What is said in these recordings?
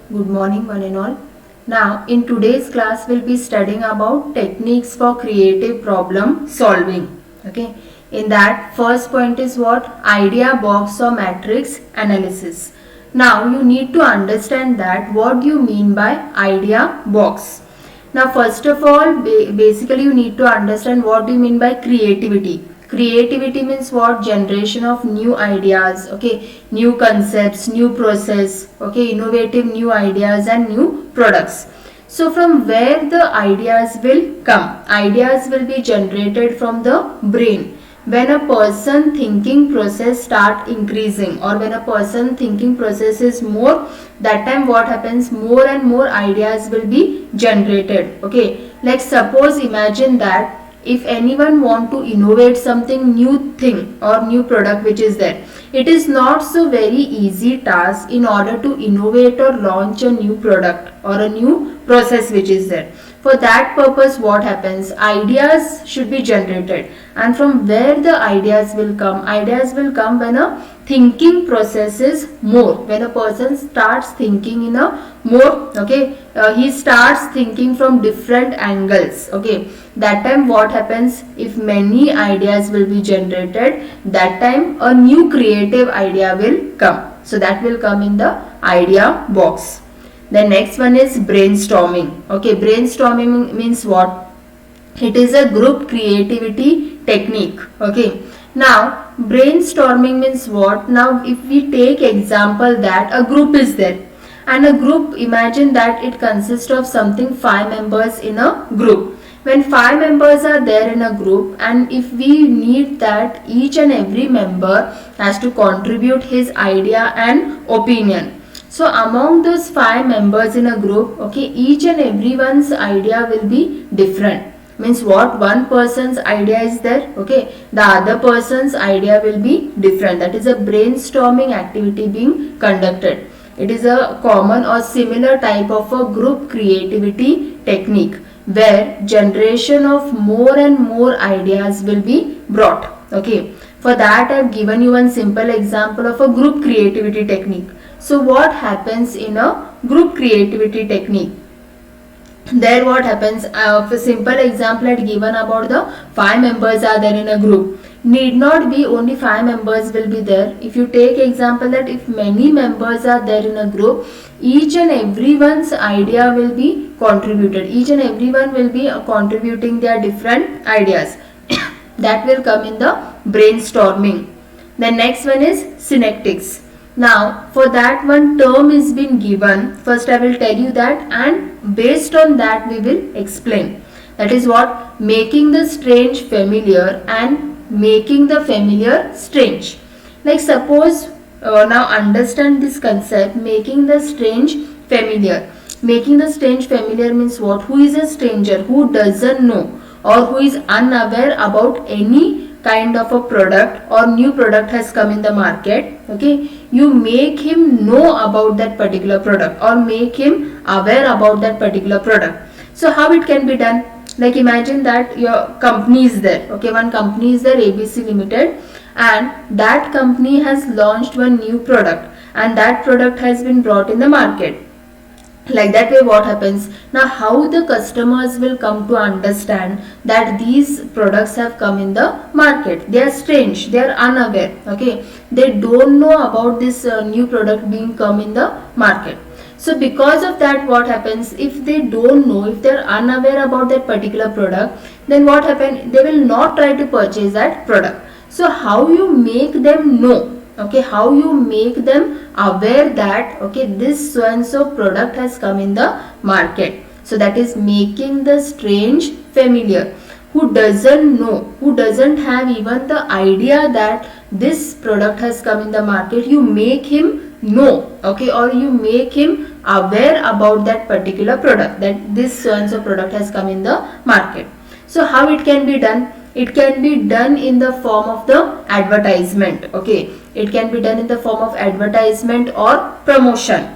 Good morning, one and all. Now, in today's class, we'll be studying about techniques for creative problem solving. Okay. In that, first point is what? Idea box or matrix analysis. Now, you need to understand that what do you mean by idea box. Now, first of all, basically you need to understand what do you mean by creativity. Creativity means what? Generation of new ideas, okay, new concepts, new process, okay, innovative new ideas and new products. So from where the ideas will come? Ideas will be generated from the brain. When a person thinking process start increasing, or when a person thinking process is more, that time what happens? More and more ideas will be generated. Okay, like suppose imagine that if anyone want to innovate something new thing or new product which is there, it is not so very easy task in order to innovate or launch a new product or a new process which is there. For that purpose, what happens? Ideas should be generated, and from where the ideas will come? Ideas will come when a thinking process is more, when a person starts thinking in a more, okay, he starts thinking from different angles. Okay, that time what happens? If many ideas will be generated, that time a new creative idea will come. So that will come in the idea box. The next one is brainstorming. Okay, brainstorming means what? It is a group creativity technique. Okay, now brainstorming means what? Now if we take example that a group is there, and a group, imagine that it consists of something 5 members in a group. When 5 members are there in a group, and if we need that each and every member has to contribute his idea and opinion. So among those 5 members in a group, okay, each and everyone's idea will be different. Means what? One person's idea is there, okay, the other person's idea will be different. That is a brainstorming activity being conducted. It is a common or similar type of a group creativity technique where generation of more and more ideas will be brought. Okay, for that I have given you one simple example of a group creativity technique. So what happens in a group creativity technique? There what happens? A simple example I had given about the 5 members are there in a group. Need not be only 5 members will be there. If you take example that if many members are there in a group, each and everyone's idea will be contributed. Each and everyone will be contributing their different ideas. That will come in the brainstorming. The next one is synectics. Now for that one term is been given. First I will tell you that, and based on that we will explain. That is what? Making the strange familiar and making the familiar strange. Like suppose now understand this concept, making the strange familiar. Making the strange familiar means what? Who is a stranger, who doesn't know or who is unaware about any kind of a product or new product has come in the market. Okay, you make him know about that particular product or make him aware about that particular product. So how it can be done? Like imagine that your company is there. Okay, one company is there, ABC Limited, and that company has launched one new product and that product has been brought in the market. Like that way what happens? Now how the customers will come to understand that these products have come in the market? They are strange, they are unaware. Okay, they don't know about this new product being come in the market. So because of that what happens? If they don't know, if they are unaware about that particular product, then what happens? They will not try to purchase that product. So how you make them know? Okay, how you make them aware that okay, this so and so product has come in the market? So that is making the strange familiar. Who doesn't know, who doesn't have even the idea that this product has come in the market, you make him know, okay, or you make him aware about that particular product, that this so and so product has come in the market. So how it can be done? It can be done in the form of the advertisement. Okay, it can be done in the form of advertisement or promotion.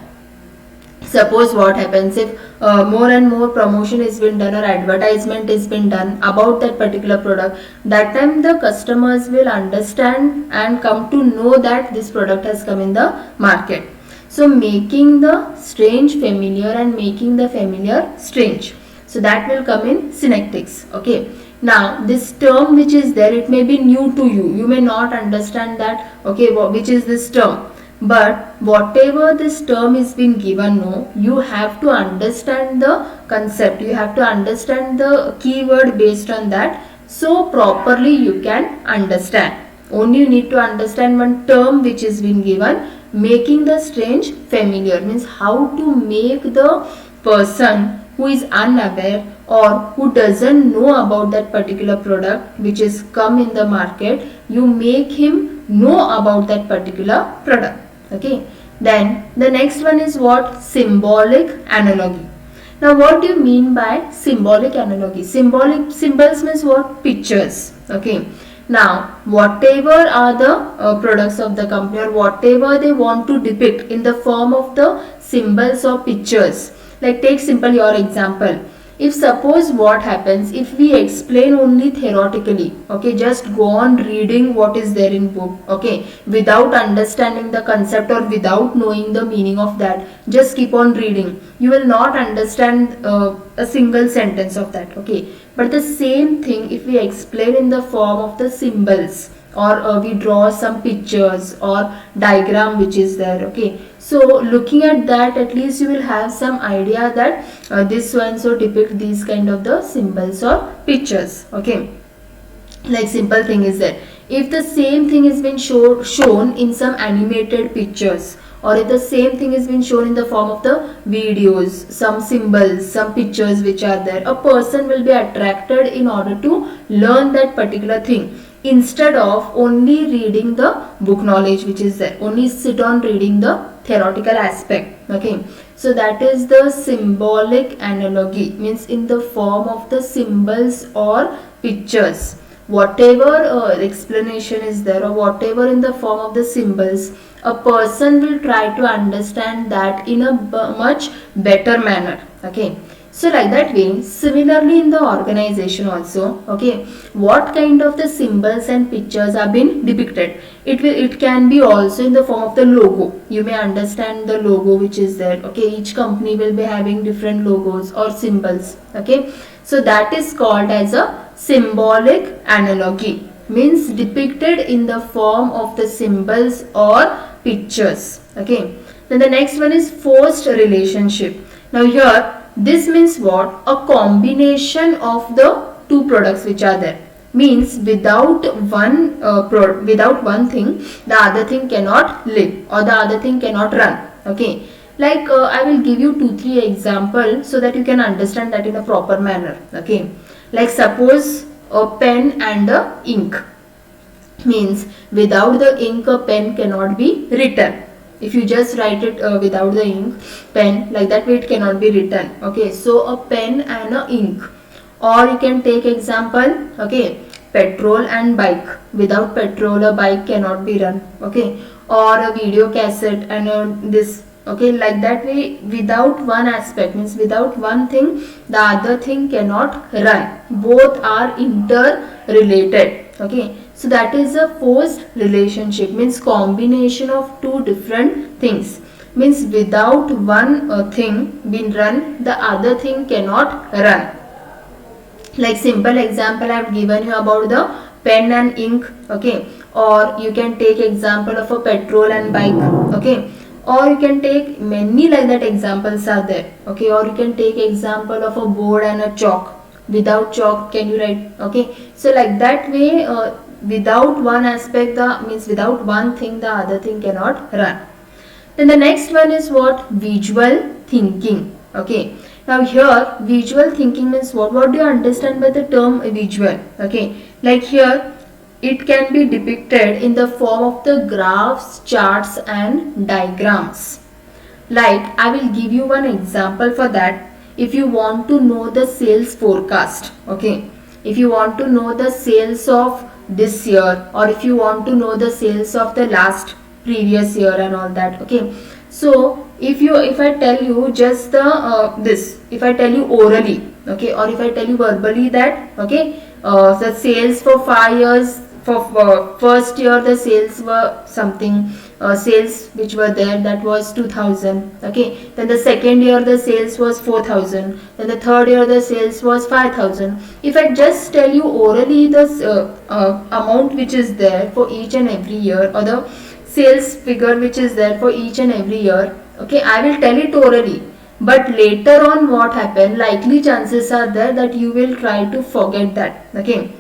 Suppose what happens if more and more promotion is been done or advertisement is been done about that particular product, that time the customers will understand and come to know that this product has come in the market. So making the strange familiar and making the familiar strange. So that will come in synectics. Okay, now this term which is there, it may be new to you, you may not understand that, okay, which is this term, but whatever this term is been given, no, you have to understand the concept, you have to understand the keyword based on that, so properly you can understand. Only you need to understand one term which is been given. Making the strange familiar means how to make the person who is unaware or who doesn't know about that particular product which is come in the market, you make him know about that particular product. Okay, then the next one is what? Symbolic analogy. Now what do you mean by symbolic analogy? Symbolic symbols means what? Pictures. Okay, now whatever are the products of the company or whatever they want to depict in the form of the symbols or pictures, like take simple your example. If suppose what happens if we explain only theoretically, okay, just go on reading what is there in book, okay, without understanding the concept or without knowing the meaning of that, just keep on reading, you will not understand a single sentence of that. Okay, but the same thing if we explain in the form of the symbols or we draw some pictures or diagram which is there. Okay, so looking at that, at least you will have some idea that this one so depict these kind of the symbols or pictures. Okay, like simple thing is that if the same thing is been shown in some animated pictures, or if the same thing is been shown in the form of the videos, some symbols, some pictures which are there, a person will be attracted in order to learn that particular thing, instead of only reading the book knowledge which is there, only sit on reading the theoretical aspect. Okay, so that is the symbolic analogy, means in the form of the symbols or pictures, whatever explanation is there or whatever in the form of the symbols, a person will try to understand that in a much better manner. Okay, so like that way, similarly in the organization also, okay, what kind of the symbols and pictures are being depicted? It can be also in the form of the logo. You may understand the logo which is there. Okay, each company will be having different logos or symbols. Okay, so that is called as a symbolic analogy, means depicted in the form of the symbols or pictures. Okay, then the next one is forced relationship. Now here this means what? A combination of the two products which are there, means without one without one thing the other thing cannot live or the other thing cannot run. Okay, like I will give you 2-3 examples so that you can understand that in a proper manner. Okay, like suppose a pen and a ink, means without the ink a pen cannot be written. If you just write it without the ink pen, like that way it cannot be written. Okay, so a pen and a ink. Or you can take example, okay, petrol and bike. Without petrol a bike cannot be run. Okay, or a video cassette and this. Okay, like that way without one aspect, means without one thing the other thing cannot run. Both are interrelated. Okay, so that is a forced relationship, means combination of two different things, means without one thing being run the other thing cannot run. Like simple example I have given you about the pen and ink. Okay, or you can take example of a petrol and bike. Okay, or you can take many like that examples are there. Okay, or you can take example of a board and a chalk. Without chalk can you write? Okay, so like that way without one aspect, the means without one thing the other thing cannot run. Then the next one is what? Visual thinking. Okay, now here visual thinking means what do you understand by the term visual? Okay, like here it can be depicted in the form of the graphs, charts and diagrams. Like I will give you one example for that. If you want to know the sales forecast, okay, if you want to know the sales of this year, or if you want to know the sales of the last previous year and all that. Okay, so if I tell you just the if I tell you orally, okay, or if I tell you verbally that, okay, the sales for 5 years for first year the sales were something, sales which were there, that was 2000. Okay, then the second year the sales was 4000, then the third year the sales was 5000. If I just tell you orally the amount which is there for each and every year, or the sales figure which is there for each and every year, okay, I will tell it orally, but later on what happened, likely chances are there that you will try to forget that. Okay,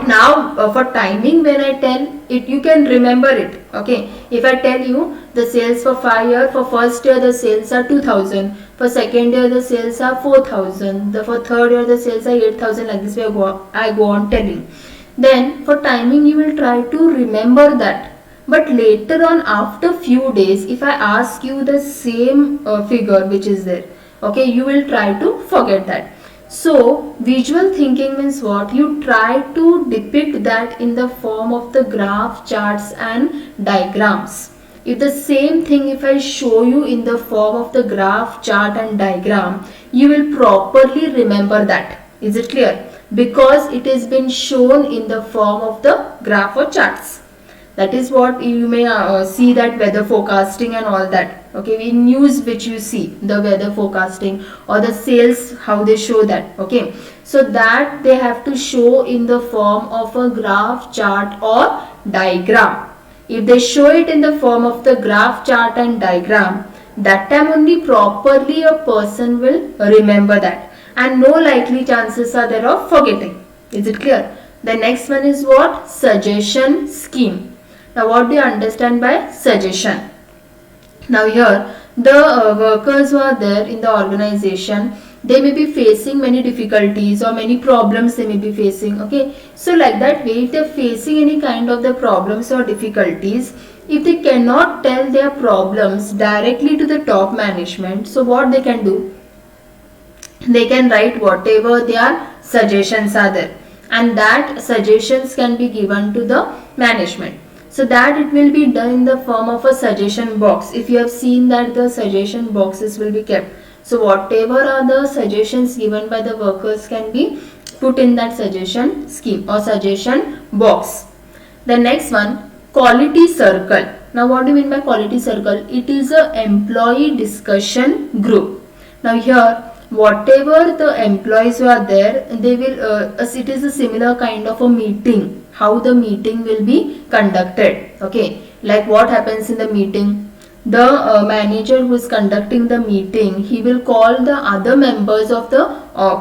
now for timing, when I tell it, you can remember it. Okay, if I tell you the sales for 5 year, for first year the sales are 2000, for second year the sales are 4000, for third year the sales are 8000, like this way I go on telling. Then for timing you will try to remember that, but later on after few days, if I ask you the same figure which is there, okay, you will try to forget that. So visual thinking means what? You try to depict that in the form of the graph, charts and diagrams. If the same thing, if I show you in the form of the graph, chart and diagram, you will properly remember that. Is it clear? Because it has been shown in the form of the graph or charts. That is what you may see, that weather forecasting and all that. Okay, in news which you see the weather forecasting, or the sales, how they show that. Okay, so that they have to show in the form of a graph, chart or diagram. If they show it in the form of the graph, chart and diagram, that time only properly a person will remember that, and no likely chances are there of forgetting. Is it clear? The next one is what? Suggestion scheme. Now what do you understand by suggestion? Now here the workers who are there in the organization, they may be facing many difficulties or many problems they may be facing. Okay, so like that way, if they are facing any kind of the problems or difficulties, if they cannot tell their problems directly to the top management, so what they can do? They can write whatever their suggestions are there, and that suggestions can be given to the management. So that it will be done in the form of a suggestion box. If you have seen that the suggestion boxes will be kept, so whatever are the suggestions given by the workers can be put in that suggestion scheme or suggestion box. The next one, quality circle. Now what do you mean by quality circle? It is a employee discussion group. Now here whatever the employees who are there, they will it is a similar kind of a meeting, how the meeting will be conducted. Okay, like what happens in the meeting, the manager who is conducting the meeting, he will call the other members of the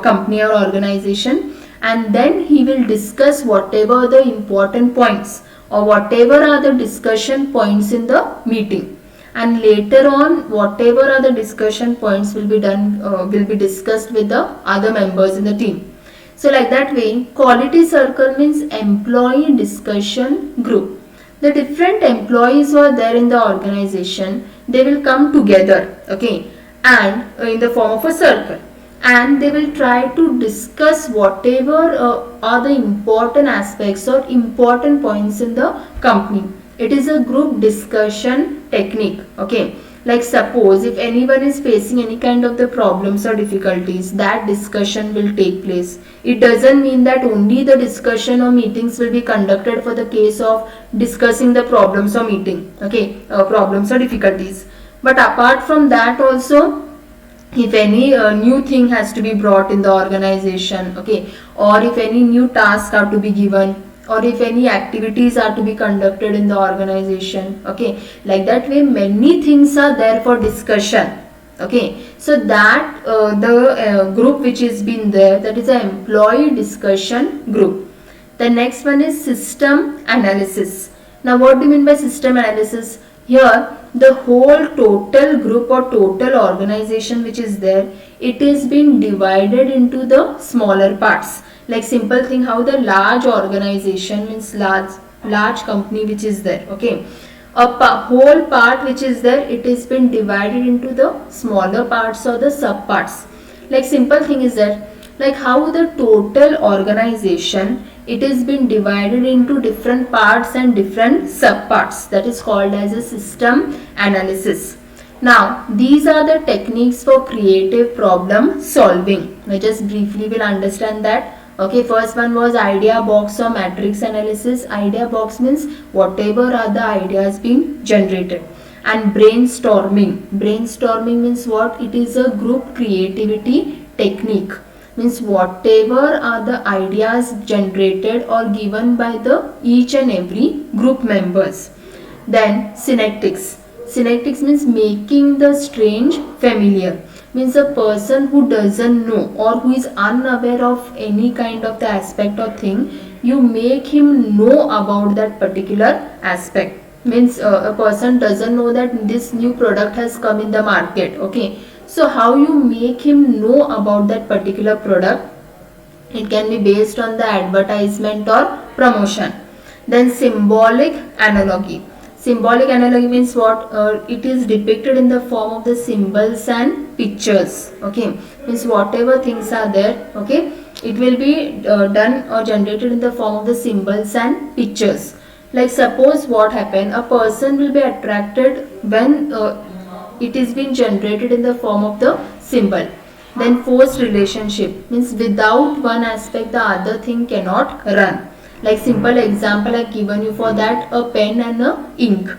company or organization, and then he will discuss whatever the important points or whatever are the discussion points in the meeting, and later on whatever are the discussion points will be done, will be discussed with the other members in the team. So like that way, quality circle means employee discussion group. The different employees who are there in the organization, they will come together, okay, and in the form of a circle, and they will try to discuss whatever are the important aspects or important points in the company. It is a group discussion technique. Okay, like suppose if anyone is facing any kind of the problems or difficulties, that discussion will take place. It doesn't mean that only the discussion or meetings will be conducted for the case of discussing the problems or meeting, okay, problems or difficulties, but apart from that also, if any new thing has to be brought in the organization, okay, or if any new tasks are to be given, or if any activities are to be conducted in the organization, okay, like that way many things are there for discussion. Okay, so that the group which has been there, that is an employee discussion group. The next one is system analysis. Now what do you mean by system analysis? Here the whole total group or total organization which is there, it is being divided into the smaller parts. Like simple thing, how the large organization means large company which is there, okay, whole part which is there, it is been divided into the smaller parts or the sub parts. Like simple thing is that, like how the total organization, it is been divided into different parts and different sub parts, that is called as a system analysis. Now these are the techniques for creative problem solving. I just briefly will understand that. Okay, first one was idea box or matrix analysis. Idea box means whatever are the ideas being generated. And brainstorming. Brainstorming means what? It is a group creativity technique. Means whatever are the ideas generated or given by the each and every group members. Then synectics. Synectics means making the strange familiar. Means a person who doesn't know or who is unaware of any kind of the aspect or thing, you make him know about that particular aspect. Means a person doesn't know that this new product has come in the market. Okay, so how you make him know about that particular product? It can be based on the advertisement or promotion. Then symbolic analogy. Symbolic analogy means what? It is depicted in the form of the symbols and pictures. Okay, means whatever things are there. Okay, it will be done or generated in the form of the symbols and pictures. Like suppose what happened? A person will be attracted when it is being generated in the form of the symbol. Then forced relationship means without one aspect the other thing cannot run. Like simple example I given you for that, a pen and a ink.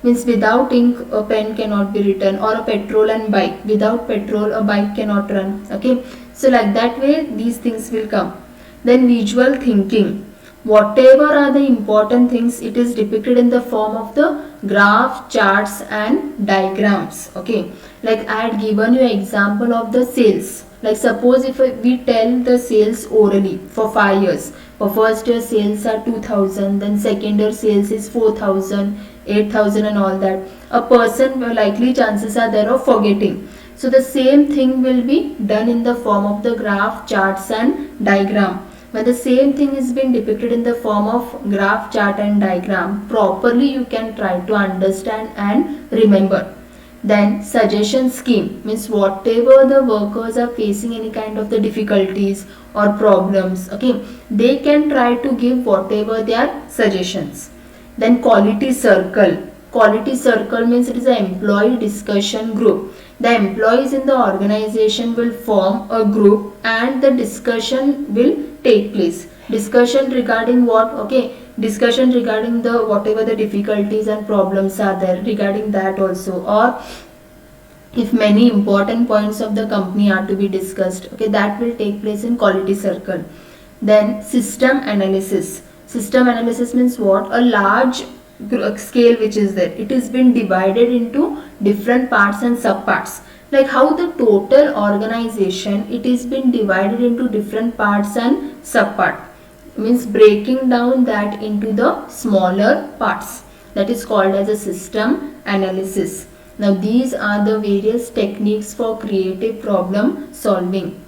Means without ink a pen cannot be written, or a petrol and bike. Without petrol a bike cannot run. Okay, so like that way these things will come. Then visual thinking. Whatever are the important things, it is depicted in the form of the graph, charts and diagrams. Okay, like I had given you an example of the sales. Like suppose if we tell the sales orally for 5 years. For first year sales are 2000, then second year sales is 4000, 8000 and all that. A person likely chances are there of forgetting. So the same thing will be done in the form of the graph, charts and diagram. When the same thing is being depicted in the form of graph, chart and diagram, properly you can try to understand and remember. Then suggestion scheme means whatever the workers are facing any kind of the difficulties or problems, okay, they can try to give whatever their suggestions. Then quality circle. Quality circle means it is an employee discussion group. The employees in the organization will form a group and the discussion will take place. Discussion regarding what? Okay, discussion regarding the whatever the difficulties and problems are there, regarding that also, or if many important points of the company are to be discussed, okay, that will take place in quality circle. Then system analysis. System analysis means what? A large scale which is there, it is been divided into different parts and subparts. Like how the total organization, it is been divided into different parts and subpart, means breaking down that into the smaller parts. That is called as a system analysis. Now these are the various techniques for creative problem solving.